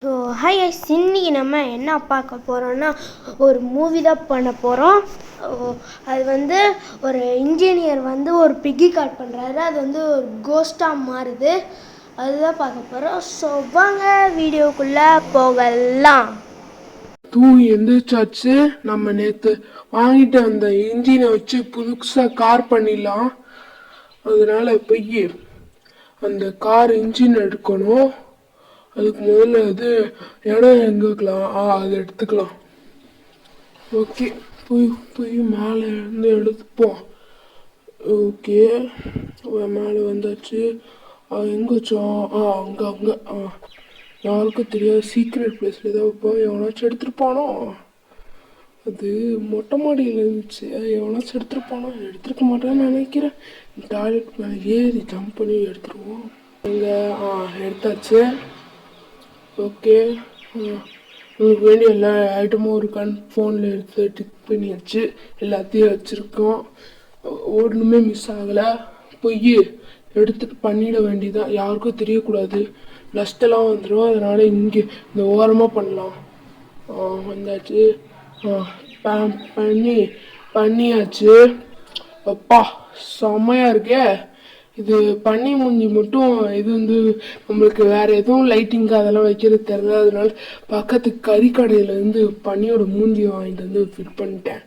So hi guys, இன்னைக்கு நம்ம என்ன பார்க்க போகிறோம்னா ஒரு மூவி தான் பண்ண போகிறோம். அது ஒரு இன்ஜினியர் ஒரு பிக்கி கார்ட் பண்ணுறாரு. அது ஒரு கோஸ்டாக மாறுது. அதுதான் பார்க்க போகிறோம். ஸோ வாங்க வீடியோக்குள்ளே போகலாம். எந்திரிச்சாச்சு. நம்ம நேற்று வாங்கிட்டு அந்த இன்ஜினை வச்சு புதுசாக கார் பண்ணிடலாம். அதனால போய் அந்த கார் இன்ஜின் எடுக்கணும். அதுக்கு முதல்ல இது இடம் எங்கக்கலாம் அதை எடுத்துக்கலாம். ஓகே, போய் போய் மேலே இருந்து எடுத்துப்போம். ஓகே, மேலே வந்தாச்சு. எங்கே வச்சோம்? அங்கே அங்கே யாருக்கும் தெரியாது சீக்ரெட் பிளேஸில் ஏதாவது வைப்போம். எவனாச்சும் எடுத்துருப்பானோ? அது மொட்டை மாடியில் இருந்துச்சு. எவனாச்சும் எடுத்துருப்பானோ? எடுத்துருக்க மாட்டேன்னு நினைக்கிறேன். டாய்லெட் மேலே ஏறி ஜம்ப் பண்ணி எடுத்துருவோம். இங்கே எடுத்தாச்சு. ஓகே, உங்களுக்கு வேண்டிய எல்லா ஐட்டமும் ஒரு ஃபோனில் எடுத்து டிக் பண்ணியாச்சு. எல்லாத்தையும் வச்சுருக்கோம். ஒன்றுமே மிஸ் ஆகலை. போய் எடுத்துகிட்டு பண்ணிட வேண்டியதான். யாருக்கும் தெரியக்கூடாது. டஸ்ட்டெல்லாம் வந்துடும். அதனால் இங்கே இந்த ஓரமாக பண்ணலாம். வந்தாச்சு. பண்ணியாச்சு. அப்பா செம்மையாக இருக்கே. இது பண்ணி மூஞ்சி மட்டும். இது நம்மளுக்கு வேறு எதுவும் லைட்டிங்கு அதெல்லாம் வைக்கிறது தெரியல. அதனால பக்கத்து கறிக்கடையிலேருந்து பன்னியோட மூஞ்சியை வாங்கிட்டு ஃபிட் பண்ணிட்டேன்.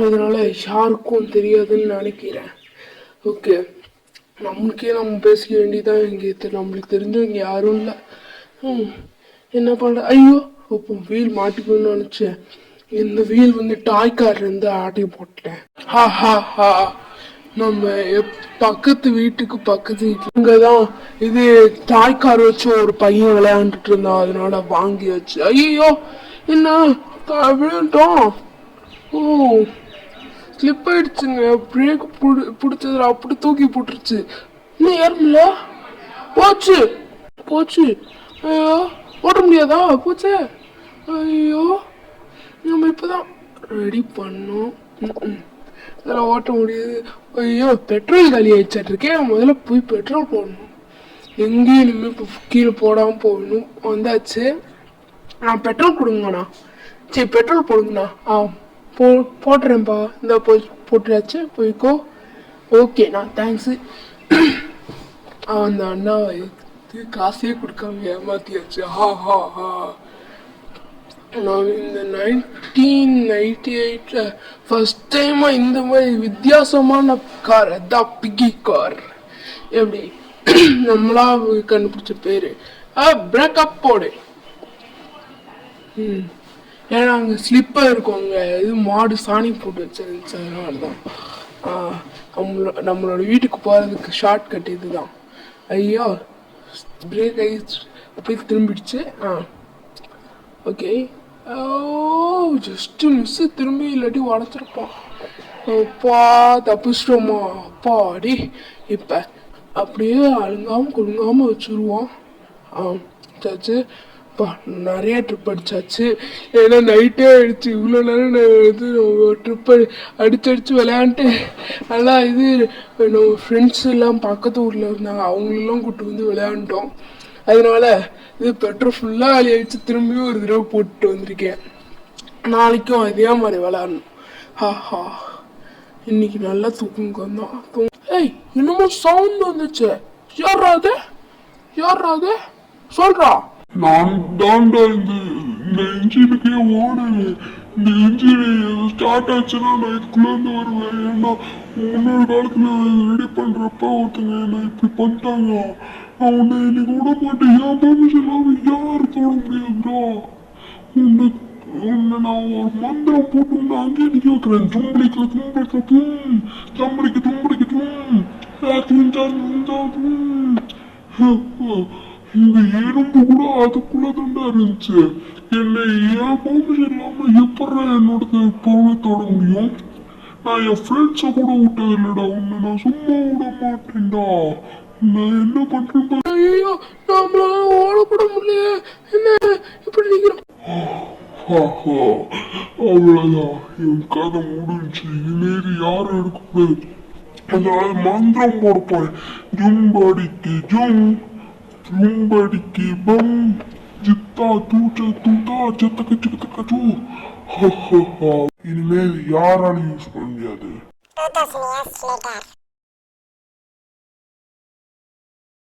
அதனால் யாருக்கும் தெரியாதுன்னு நினைக்கிறேன். ஓகே, நம்மளுக்கே நம்ம பேசிக்க வேண்டியதான். இங்கே நம்மளுக்கு தெரிஞ்சவங்க யாரும் இல்லை. என்ன பண்ணுற? ஐயோ, இப்போ வீல் மாட்டிக்கணும்னு நினச்சேன். இந்த வீல் டாய் கார்லேருந்து ஆட்டி போட்டேன். ஹா ஹா ஹா. நம்ம பக்கத்து வீட்டுக்கு இங்கதான் இது டாய் கார் வச்சு ஒரு பையன் விளையாண்டுட்டு இருந்தான். அதனால வாங்கியாச்சு. ஐயோ, என்ன விழுந்தோம்? ஓ, ஸ்லிப் ஆயிடுச்சுங்க. பிரேக் பிடிச்சதுல அப்படி தூக்கி போட்டுருச்சு. இன்னும் ஏறல. போச்சு போச்சு. ஐயோ, ஓட்ட முடியாதா? போச்சே. ஐயோ, நம்ம இப்பதான் ரெடி பண்ணோம். இதெல்லாம் ஓட்ட முடியுது. ஐயோ, பெட்ரோல் காலி ஆயிடுச்சாட்டிருக்கேன். முதல்ல போய் பெட்ரோல் போடணும். எங்கேயும் இனிமேல் இப்போ கீழே போடாமல் போகணும். வந்தாச்சு. பெட்ரோல் கொடுங்கண்ணா. சரி, பெட்ரோல் போடுங்கண்ணா. போட்டுறேன்ப்பா. இந்த போட்டுறாச்சு. போய்க்கோ. ஓகேண்ணா, தேங்க்ஸு. அந்த அண்ணாவை காசே கொடுக்காம ஏமாத்தியாச்சு. ஹா ஹா ஹா. நான் இந்த 1998 ஃபர்ஸ்ட் டைமாக இந்த மாதிரி வித்தியாசமான கார், அதான் பிக்கி கார். எப்படி நம்மளா கண்டுபிடிச்ச பேர். பிரேக்கப் போடு. ஏன்னா அங்கே ஸ்லிப்பாக இருக்குங்க. இது மாடு சாணி போட்டு வச்சிருந்துச்சு. அதனால தான் நம்மளோட வீட்டுக்கு போகிறதுக்கு ஷார்ட் கட் இது தான். ஐயோ, பிரேக் ஆகிடுச்சு. அப்படியே திரும்பிடுச்சு. ஓகே. Just miss. திரும்பி இல்லாட்டி உடச்சிருப்பான். அப்பா, தப்பிச்சிட்டோமா? அப்பா அடி. இப்போ அப்படியே அழுங்காமல் குழுங்காமல் வச்சுருவோம். சாச்சு. அப்பா, நிறைய ட்ரிப் அடிச்சாச்சு. ஏன்னா நைட்டே ஆயிடுச்சு. இவ்வளோ நேரம் நான் ட்ரிப் அடிச்சு விளையாண்டுட்டு நல்லா நம்ம ஃப்ரெண்ட்ஸ் எல்லாம் பக்கத்து ஊரில் இருந்தாங்க. அவங்களெல்லாம் கூப்பிட்டு விளையாண்டோம். அதனால இது பெட்ரோல் ஃபுல்லாக காலி ஆகிடுச்சு. திரும்பியும் ஒரு தடவை போட்டு வந்திருக்கேன். நாளைக்கும் அதே மாதிரி விளையாடணும். ஹா. இன்னைக்கு நல்லா தூக்கம் வந்தோம். ஏய், இன்னமும் சவுண்ட் வந்துச்சு. யாராது சொல்றா? நான் தாண்டா இந்த இன்ஜினுக்கே ஓடுவேன். இந்த இன்ஜின் ஸ்டார்ட் ஆச்சுன்னா நான் இதுக்குள்ளேருந்து வருவேன். ஏன்னா முன்னொரு காலத்துல ரெடி பண்றப்ப ஒருத்தங்க என்ன இப்படி பண்ணிட்டாங்க. நான் உன்னை இன்னைக்கு விட மாட்டேன். என் பர்மிஷன் இல்லாம யாரு தொட முடியாதுடா. உன்னை நான் ஒரு மந்திரம் போட்டு உன்னை அங்கேயே நிக்க வைக்கிறேன். இந்த எறும்பு கூட அதுக்குள்ள தாண்டா இருந்துச்சு. என்னை என் பர்மிஷன் இல்லாம எப்படா என்னோட பொருளை தொட முடியும்? நான் என் ஃப்ரெண்ட்ஸை கூட விட்டது இல்லடா. உன்னை நான் சும்மா விட மாட்டேன்டா. நான் என்ன பண்றேன்? ஐயோ, நம்மளால ஓடப்பட முடியல. என்ன இப்படி நிக்கிறோம்? அவ்வளவுதான், என் கதை முடிஞ்சு. இனிமேல் யாரும் எடுக்கக்கூடாது. அதனால மந்திரம் போடப்போய். ஜும்படிக்கு ஜும், ஜும்படிக்கு பம், ஜித்தா தூச்ச தூத்தா செத்தக்க சிக்கத்தக்க சூ இனிமேல் யாராலும் யூஸ் பண்ண முடியாது. 2000 years later.